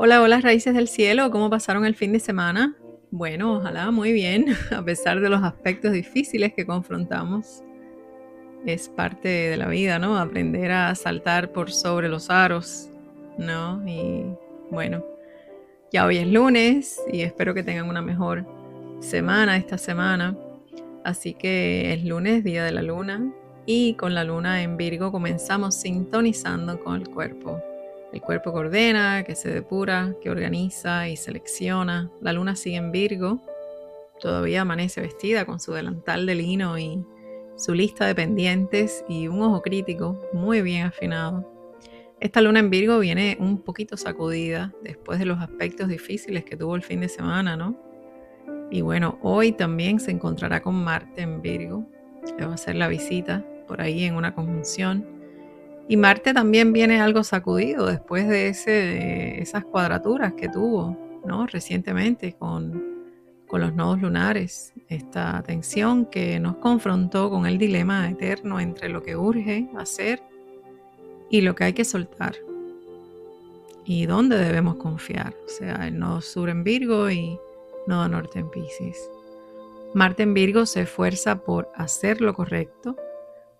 Hola, hola, raíces del cielo, ¿cómo pasaron el fin de semana? Bueno, ojalá muy bien, a pesar de los aspectos difíciles que confrontamos. Es parte de la vida, ¿no? Aprender a saltar por sobre los aros, ¿no? Y bueno, ya hoy es lunes y espero que tengan una mejor semana esta semana. Así que es lunes, día de la luna, y con la luna en Virgo comenzamos sintonizando con el cuerpo. El cuerpo que ordena, que se depura, que organiza y selecciona. La luna sigue en Virgo, todavía amanece vestida con su delantal de lino y su lista de pendientes y un ojo crítico muy bien afinado. Esta luna en Virgo viene un poquito sacudida después de los aspectos difíciles que tuvo el fin de semana, ¿no? Y bueno, hoy también se encontrará con Marte en Virgo. Le va a hacer la visita por ahí en una conjunción. Y Marte también viene algo sacudido después de esas cuadraturas que tuvo, ¿no? Recientemente con los nodos lunares. Esta tensión que nos confrontó con el dilema eterno entre lo que urge hacer y lo que hay que soltar. Y dónde debemos confiar. O sea, el nodo sur en Virgo y nodo norte en Piscis. Marte en Virgo se esfuerza por hacer lo correcto,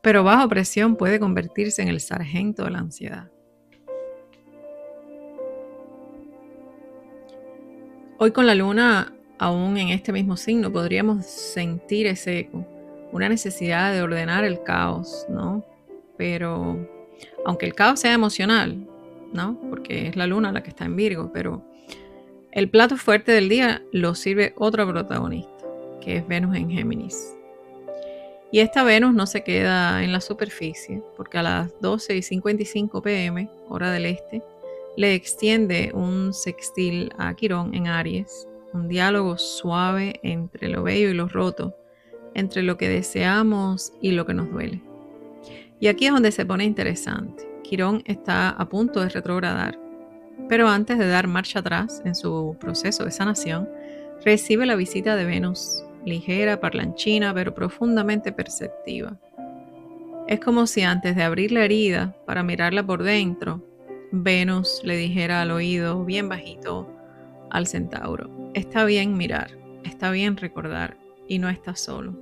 pero bajo presión puede convertirse en el sargento de la ansiedad. Hoy con la luna, aún en este mismo signo, podríamos sentir ese eco, una necesidad de ordenar el caos, ¿no? Pero aunque el caos sea emocional, ¿no? Porque es la luna la que está en Virgo, pero el plato fuerte del día lo sirve otro protagonista, que es Venus en Géminis. Y esta Venus no se queda en la superficie, porque a las 12:55 p.m., hora del este, le extiende un sextil a Quirón en Aries, un diálogo suave entre lo bello y lo roto, entre lo que deseamos y lo que nos duele. Y aquí es donde se pone interesante. Quirón está a punto de retrogradar, pero antes de dar marcha atrás en su proceso de sanación, recibe la visita de Venus, ligera, parlanchina, pero profundamente perceptiva. Es como si antes de abrir la herida para mirarla por dentro, Venus le dijera al oído, bien bajito, al centauro: está bien mirar, está bien recordar y no estás solo.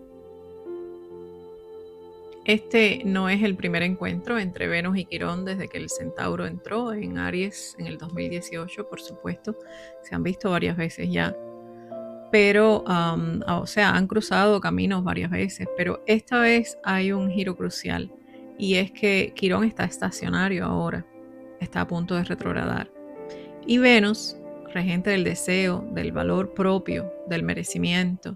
Este no es el primer encuentro entre Venus y Quirón desde que el centauro entró en Aries en el 2018, por supuesto. Se han visto varias veces ya, pero, o sea, han cruzado caminos varias veces, pero esta vez hay un giro crucial y es que Quirón está estacionario ahora, está a punto de retrogradar. Y Venus, regente del deseo, del valor propio, del merecimiento,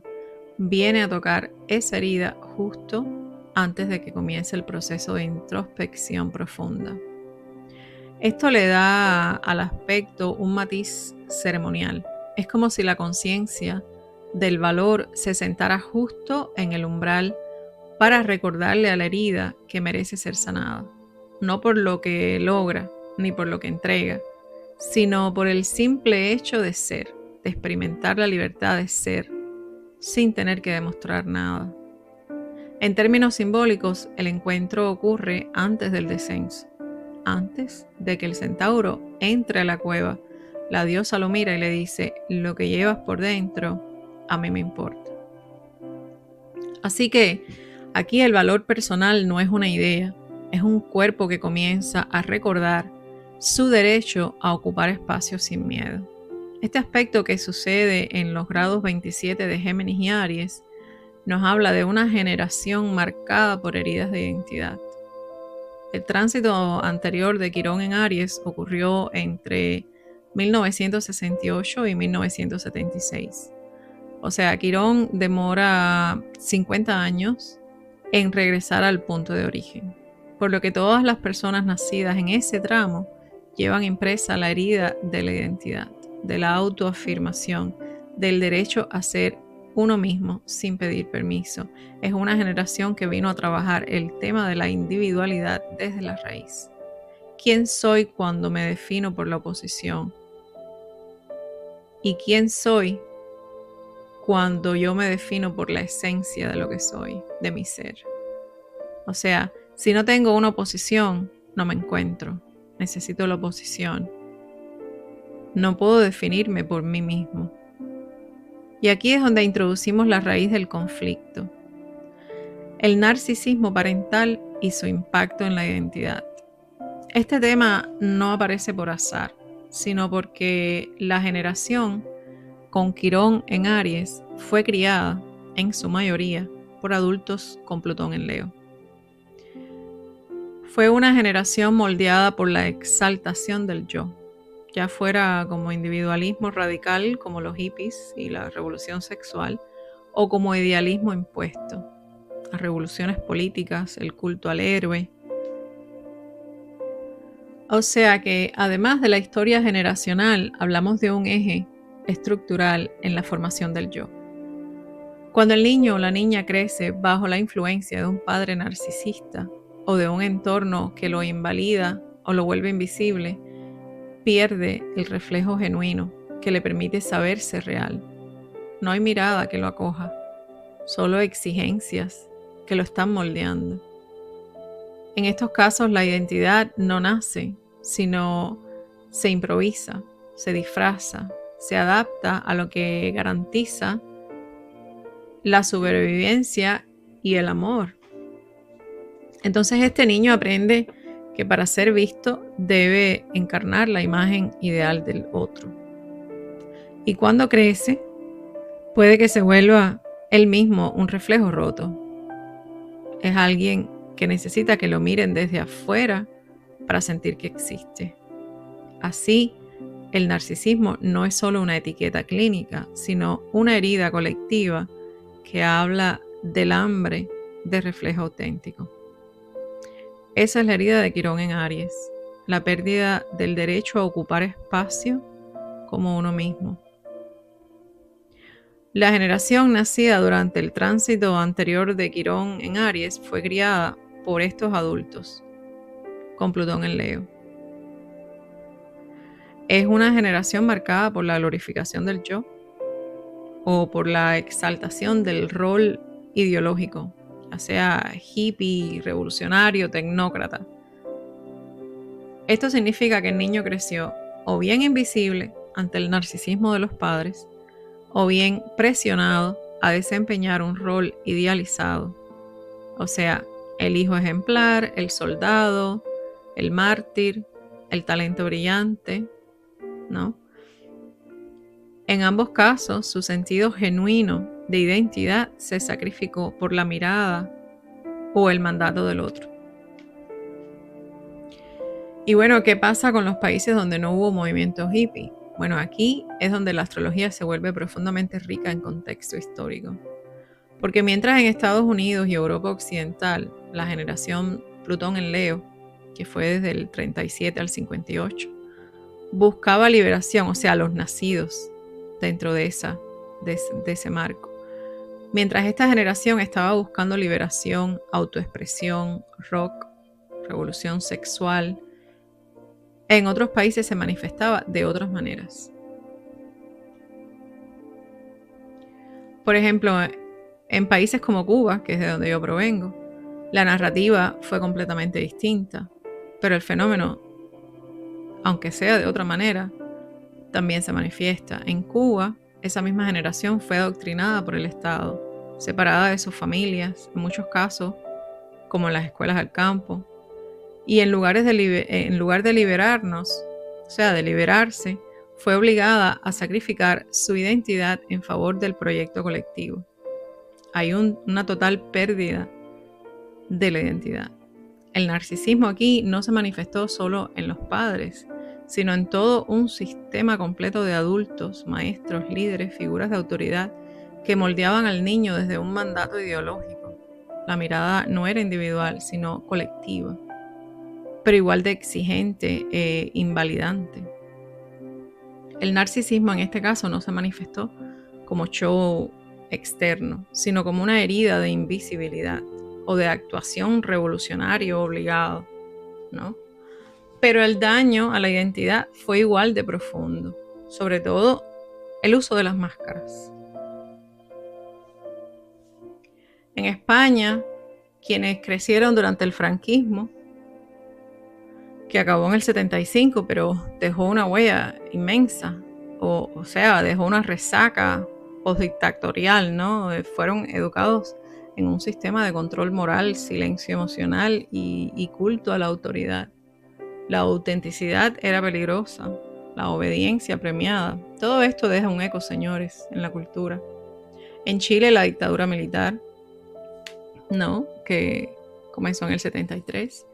viene a tocar esa herida justo antes de que comience el proceso de introspección profunda. Esto le da al aspecto un matiz ceremonial. Es como si la conciencia del valor se sentara justo en el umbral para recordarle a la herida que merece ser sanada, no por lo que logra ni por lo que entrega, sino por el simple hecho de ser, de experimentar la libertad de ser, sin tener que demostrar nada. En términos simbólicos, el encuentro ocurre antes del descenso. Antes de que el centauro entre a la cueva, la diosa lo mira y le dice: lo que llevas por dentro, a mí me importa. Así que aquí el valor personal no es una idea, es un cuerpo que comienza a recordar su derecho a ocupar espacios sin miedo. Este aspecto que sucede en los grados 27 de Géminis y Aries nos habla de una generación marcada por heridas de identidad. El tránsito anterior de Quirón en Aries ocurrió entre 1968 y 1976. O sea, Quirón demora 50 años en regresar al punto de origen, por lo que todas las personas nacidas en ese tramo llevan impresa la herida de la identidad, de la autoafirmación, del derecho a ser uno mismo sin pedir permiso. Es una generación que vino a trabajar el tema de la individualidad desde la raíz. ¿Quién soy cuando me defino por la oposición? ¿Y quién soy cuando yo me defino por la esencia de lo que soy, de mi ser? O sea, si no tengo una oposición, no me encuentro. Necesito la oposición. No puedo definirme por mí mismo. Y aquí es donde introducimos la raíz del conflicto, el narcisismo parental y su impacto en la identidad. Este tema no aparece por azar, sino porque la generación con Quirón en Aries fue criada, en su mayoría, por adultos con Plutón en Leo. Fue una generación moldeada por la exaltación del yo, ya fuera como individualismo radical como los hippies y la revolución sexual, o como idealismo impuesto, las revoluciones políticas, el culto al héroe. O sea que además de la historia generacional, hablamos de un eje estructural en la formación del yo. Cuando el niño o la niña crece bajo la influencia de un padre narcisista o de un entorno que lo invalida o lo vuelve invisible, pierde el reflejo genuino que le permite saberse real. No hay mirada que lo acoja, solo exigencias que lo están moldeando. En estos casos la identidad no nace, sino se improvisa, se disfraza, se adapta a lo que garantiza la supervivencia y el amor. Entonces este niño aprende que para ser visto debe encarnar la imagen ideal del otro. Y cuando crece, puede que se vuelva él mismo un reflejo roto. Es alguien que necesita que lo miren desde afuera para sentir que existe. Así, el narcisismo no es solo una etiqueta clínica, sino una herida colectiva que habla del hambre de reflejo auténtico. Esa es la herida de Quirón en Aries, la pérdida del derecho a ocupar espacio como uno mismo. La generación nacida durante el tránsito anterior de Quirón en Aries fue criada por estos adultos, con Plutón en Leo. Es una generación marcada por la glorificación del yo o por la exaltación del rol ideológico, ya sea hippie, revolucionario, tecnócrata. Esto significa que el niño creció o bien invisible ante el narcisismo de los padres, o bien presionado a desempeñar un rol idealizado. O sea, el hijo ejemplar, el soldado, el mártir, el talento brillante, ¿no? En ambos casos, su sentido genuino de identidad se sacrificó por la mirada o el mandato del otro. Y bueno, ¿qué pasa con los países donde no hubo movimiento hippie? Bueno, aquí es donde la astrología se vuelve profundamente rica en contexto histórico. Porque mientras en Estados Unidos y Europa Occidental, la generación Plutón en Leo, que fue desde el 37 al 58, buscaba liberación, o sea, los nacidos dentro de ese marco. Mientras esta generación estaba buscando liberación, autoexpresión, rock, revolución sexual, en otros países se manifestaba de otras maneras. Por ejemplo, en países como Cuba, que es de donde yo provengo, la narrativa fue completamente distinta, pero el fenómeno, aunque sea de otra manera, también se manifiesta. En Cuba, esa misma generación fue adoctrinada por el Estado, separada de sus familias, en muchos casos, como en las escuelas al campo, y en lugar de liberarnos, o sea, de liberarse, fue obligada a sacrificar su identidad en favor del proyecto colectivo. Hay una total pérdida de la identidad. El narcisismo aquí no se manifestó solo en los padres, sino en todo un sistema completo de adultos, maestros, líderes, figuras de autoridad que moldeaban al niño desde un mandato ideológico. La mirada no era individual, sino colectiva, pero igual de exigente e invalidante. El narcisismo en este caso no se manifestó como show externo, sino como una herida de invisibilidad o de actuación revolucionaria obligado, ¿no? Pero el daño a la identidad fue igual de profundo, sobre todo el uso de las máscaras. En España, quienes crecieron durante el franquismo que acabó en el 75, pero dejó una huella inmensa, o sea, dejó una resaca postdictatorial, ¿no? Fueron educados en un sistema de control moral, silencio emocional y culto a la autoridad. La autenticidad era peligrosa, la obediencia premiada. Todo esto deja un eco, señores, en la cultura. En Chile, la dictadura militar, ¿no? Que comenzó en el 73,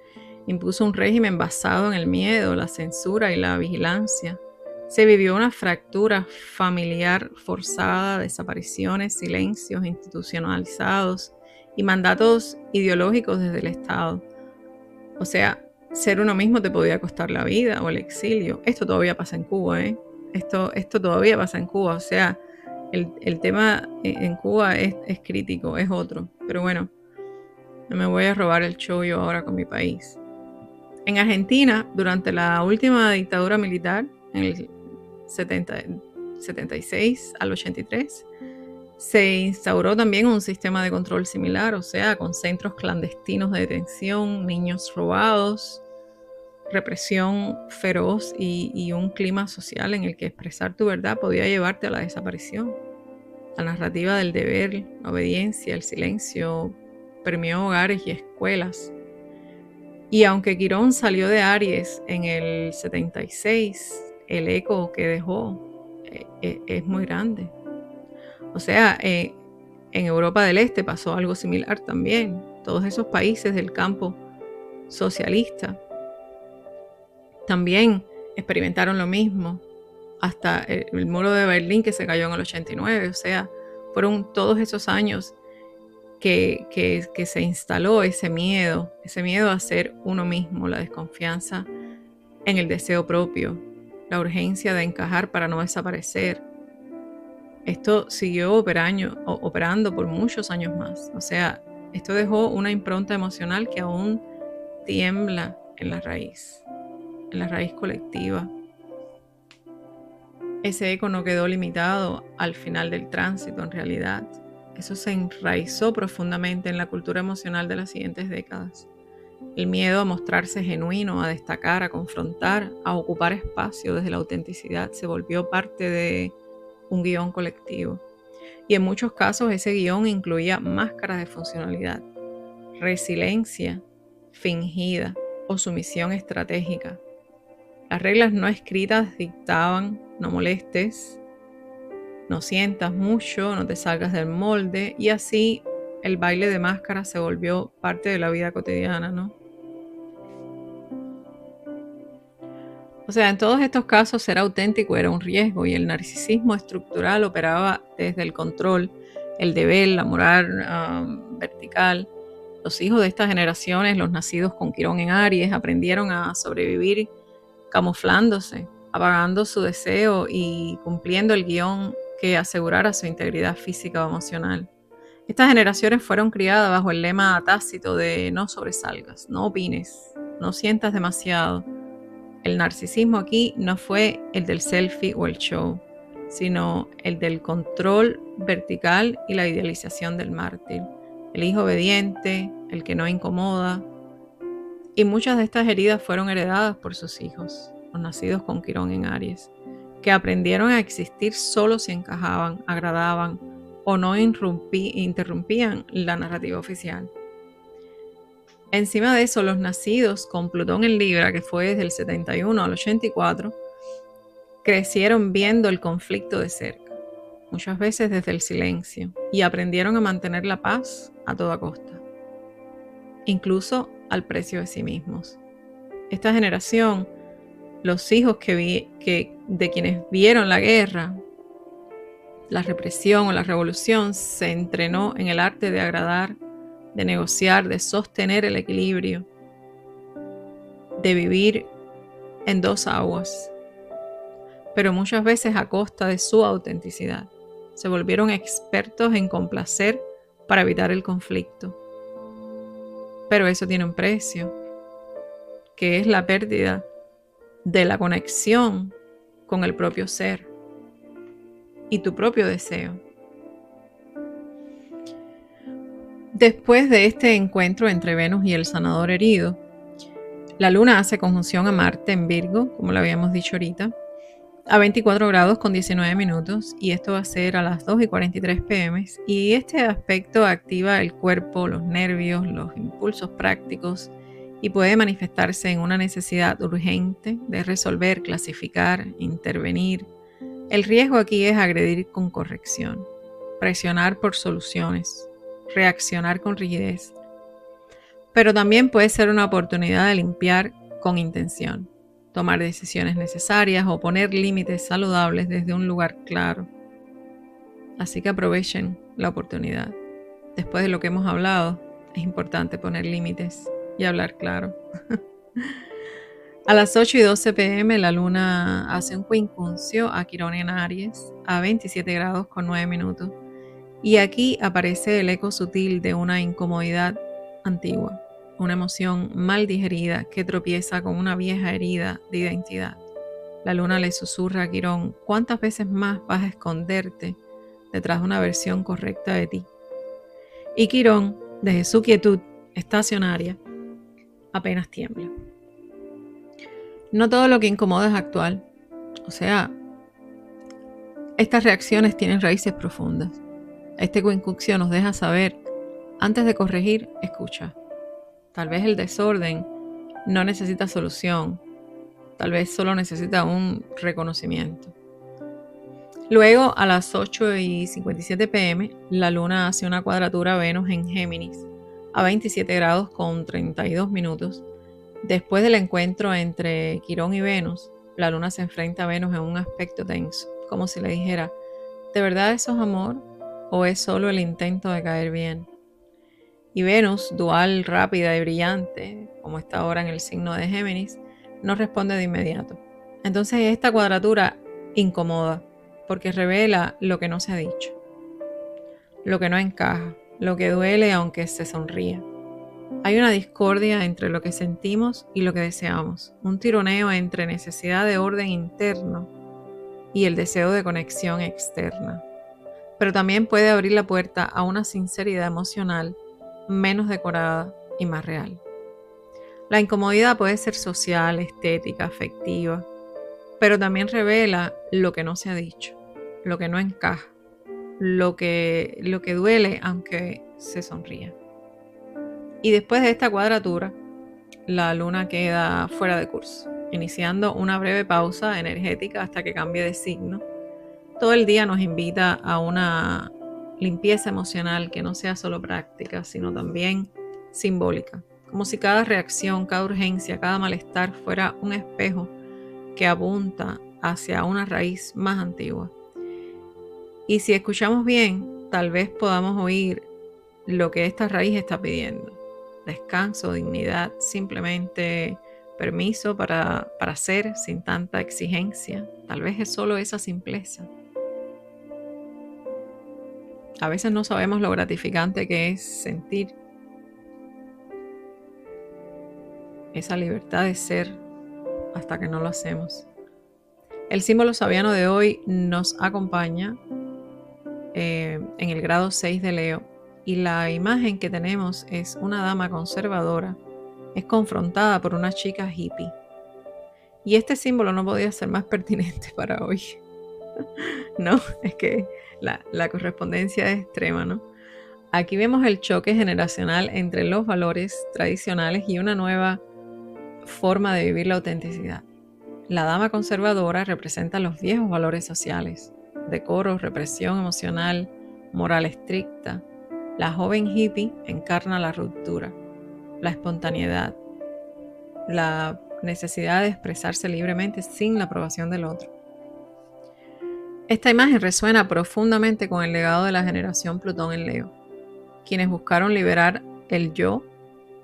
impuso un régimen basado en el miedo, la censura y la vigilancia. Se vivió una fractura familiar forzada, desapariciones, silencios institucionalizados y mandatos ideológicos desde el Estado. O sea, ser uno mismo te podía costar la vida o el exilio. Esto todavía pasa en Cuba, ¿eh? Esto todavía pasa en Cuba. O sea, el tema en Cuba es crítico, es otro. Pero bueno, no me voy a robar el show yo ahora con mi país. En Argentina, durante la última dictadura militar, en el 76 al 83, se instauró también un sistema de control similar, o sea, con centros clandestinos de detención, niños robados, represión feroz y un clima social en el que expresar tu verdad podía llevarte a la desaparición. La narrativa del deber, la obediencia, el silencio permeó hogares y escuelas. Y aunque Quirón salió de Aries en el 76, el eco que dejó es muy grande. O sea, en Europa del Este pasó algo similar también. Todos esos países del campo socialista también experimentaron lo mismo. Hasta el muro de Berlín que se cayó en el 89. O sea, fueron todos esos años que se instaló ese miedo a ser uno mismo, la desconfianza en el deseo propio, la urgencia de encajar para no desaparecer. Esto siguió operando por muchos años más. O sea, esto dejó una impronta emocional que aún tiembla en la raíz colectiva. Ese eco no quedó limitado al final del tránsito, en realidad. Eso se enraizó profundamente en la cultura emocional de las siguientes décadas. El miedo a mostrarse genuino, a destacar, a confrontar, a ocupar espacio desde la autenticidad se volvió parte de un guión colectivo. Y en muchos casos ese guión incluía máscaras de funcionalidad, resiliencia fingida o sumisión estratégica. Las reglas no escritas dictaban: no molestes, no sientas mucho, no te salgas del molde, y así el baile de máscaras se volvió parte de la vida cotidiana, ¿no? O sea, en todos estos casos ser auténtico era un riesgo y el narcisismo estructural operaba desde el control, el deber, la moral vertical. Los hijos de estas generaciones, los nacidos con Quirón en Aries, aprendieron a sobrevivir camuflándose, apagando su deseo y cumpliendo el guión que asegurara su integridad física o emocional. Estas generaciones fueron criadas bajo el lema tácito de no sobresalgas, no opines, no sientas demasiado. El narcisismo aquí no fue el del selfie o el show, sino el del control vertical y la idealización del mártir. El hijo obediente, el que no incomoda. Y muchas de estas heridas fueron heredadas por sus hijos, los nacidos con Quirón en Aries, que aprendieron a existir solo si encajaban, agradaban o no interrumpían la narrativa oficial. Encima de eso, los nacidos con Plutón en Libra, que fue desde el 71 al 84, crecieron viendo el conflicto de cerca, muchas veces desde el silencio, y aprendieron a mantener la paz a toda costa, incluso al precio de sí mismos. Esta generación, los hijos de quienes vieron la guerra, la represión o la revolución, se entrenó en el arte de agradar, de negociar, de sostener el equilibrio, de vivir en dos aguas, pero muchas veces a costa de su autenticidad. Se volvieron expertos en complacer para evitar el conflicto. Pero eso tiene un precio, que es la pérdida de la conexión con el propio ser y tu propio deseo. Después de este encuentro entre Venus y el sanador herido, La luna hace conjunción a Marte en Virgo, como lo habíamos dicho ahorita, a 24 grados con 19 minutos, y esto va a ser a las 2:43 p.m. Y este aspecto activa el cuerpo, los nervios, los impulsos prácticos y puede manifestarse en una necesidad urgente de resolver, clasificar, intervenir. El riesgo aquí es agredir con corrección, presionar por soluciones, reaccionar con rigidez. Pero también puede ser una oportunidad de limpiar con intención, tomar decisiones necesarias o poner límites saludables desde un lugar claro. Así que aprovechen la oportunidad. Después de lo que hemos hablado, es importante poner límites y hablar claro. A las 8:12 p.m. la luna hace un quincuncio a Quirón en Aries a 27 grados con 9 minutos. Y aquí aparece el eco sutil de una incomodidad antigua, una emoción mal digerida que tropieza con una vieja herida de identidad. La luna le susurra a Quirón: ¿cuántas veces más vas a esconderte detrás de una versión correcta de ti? Y Quirón, desde su quietud estacionaria, apenas tiembla. No todo lo que incomoda es actual. O sea, estas reacciones tienen raíces profundas. Este quincuncio nos deja saber, antes de corregir, escucha. Tal vez el desorden no necesita solución, tal vez solo necesita un reconocimiento. Luego, a las 8:57 p.m., la luna hace una cuadratura a Venus en Géminis a 27 grados con 32 minutos. Después del encuentro entre Quirón y Venus, la luna se enfrenta a Venus en un aspecto tenso, como si le dijera: ¿de verdad eso es amor o es solo el intento de caer bien? Y Venus, dual, rápida y brillante, como está ahora en el signo de Géminis, no responde de inmediato. Entonces esta cuadratura incomoda, porque revela lo que no se ha dicho, lo que no encaja, lo que duele aunque se sonría. Hay una discordia entre lo que sentimos y lo que deseamos, un tironeo entre necesidad de orden interno y el deseo de conexión externa. Pero también puede abrir la puerta a una sinceridad emocional menos decorada y más real. La incomodidad puede ser social, estética, afectiva, pero también revela lo que no se ha dicho, lo que no encaja, lo que duele aunque se sonría. Y después de esta cuadratura, la luna queda fuera de curso, iniciando una breve pausa energética hasta que cambie de signo. Todo el día nos invita a una limpieza emocional que no sea solo práctica, sino también simbólica, como si cada reacción, cada urgencia, cada malestar fuera un espejo que apunta hacia una raíz más antigua. Y si escuchamos bien, tal vez podamos oír lo que esta raíz está pidiendo: descanso, dignidad, simplemente permiso para ser sin tanta exigencia. Tal vez es solo esa simpleza. A veces no sabemos lo gratificante que es sentir esa libertad de ser hasta que no lo hacemos. El símbolo sabiano de hoy nos acompaña en el grado 6 de Leo, y la imagen que tenemos es una dama conservadora, es confrontada por una chica hippie. Y este símbolo no podía ser más pertinente para hoy. No, es que la correspondencia es extrema, ¿no? Aquí vemos el choque generacional entre los valores tradicionales y una nueva forma de vivir la autenticidad. La dama conservadora representa los viejos valores sociales: decoro, represión emocional, moral estricta. La joven hippie encarna la ruptura, la espontaneidad, la necesidad de expresarse libremente sin la aprobación del otro. Esta imagen resuena profundamente con el legado de la generación Plutón en Leo, quienes buscaron liberar el yo,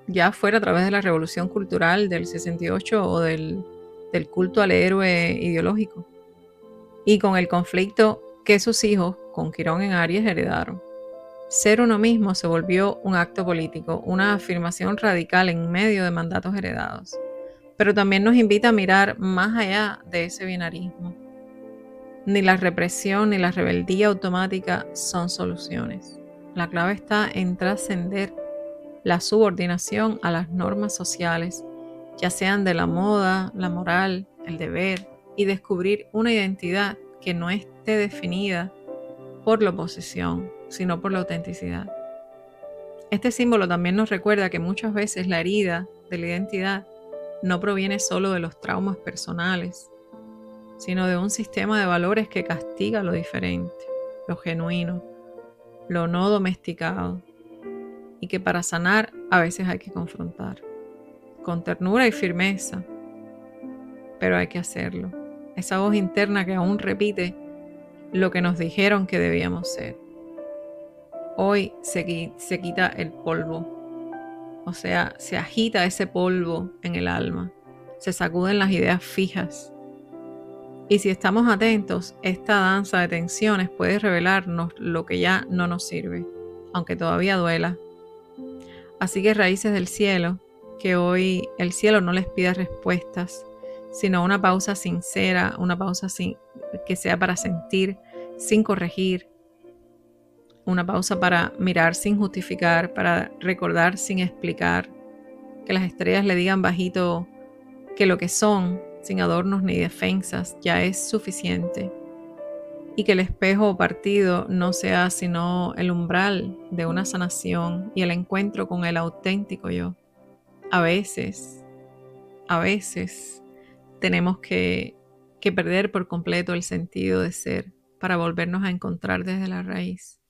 ya fuera a través de la revolución cultural del 68 o del culto al héroe ideológico, y con el conflicto que sus hijos, con Quirón en Aries, heredaron. Ser uno mismo se volvió un acto político, una afirmación radical en medio de mandatos heredados. Pero también nos invita a mirar más allá de ese binarismo. Ni la represión ni la rebeldía automática son soluciones. La clave está en trascender la subordinación a las normas sociales, ya sean de la moda, la moral, el deber, y descubrir una identidad que no esté definida por la oposición, sino por la autenticidad. Este símbolo también nos recuerda que muchas veces la herida de la identidad no proviene solo de los traumas personales, sino de un sistema de valores que castiga lo diferente, lo genuino, lo no domesticado, y que para sanar a veces hay que confrontar, con ternura y firmeza, pero hay que hacerlo. Esa voz interna que aún repite lo que nos dijeron que debíamos ser. Hoy se quita el polvo, o sea, se agita ese polvo en el alma, se sacuden las ideas fijas. Y si estamos atentos, esta danza de tensiones puede revelarnos lo que ya no nos sirve, aunque todavía duela. Así que raíces del cielo, que hoy el cielo no les pida respuestas, sino una pausa sincera, una pausa que sea para sentir, sin corregir, una pausa para mirar sin justificar, para recordar sin explicar, que las estrellas le digan bajito que lo que son, sin adornos ni defensas, ya es suficiente, y que el espejo partido no sea sino el umbral de una sanación y el encuentro con el auténtico yo. A veces tenemos que perder por completo el sentido de ser para volvernos a encontrar desde la raíz,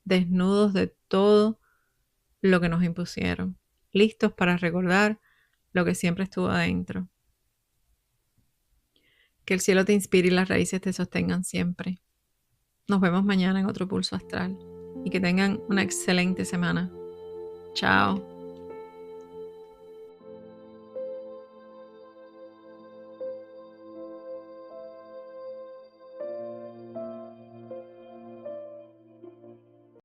desnudos de todo lo que nos impusieron, listos para recordar lo que siempre estuvo adentro. Que el cielo te inspire y las raíces te sostengan siempre. Nos vemos mañana en otro Pulso Astral y que tengan una excelente semana. Chao.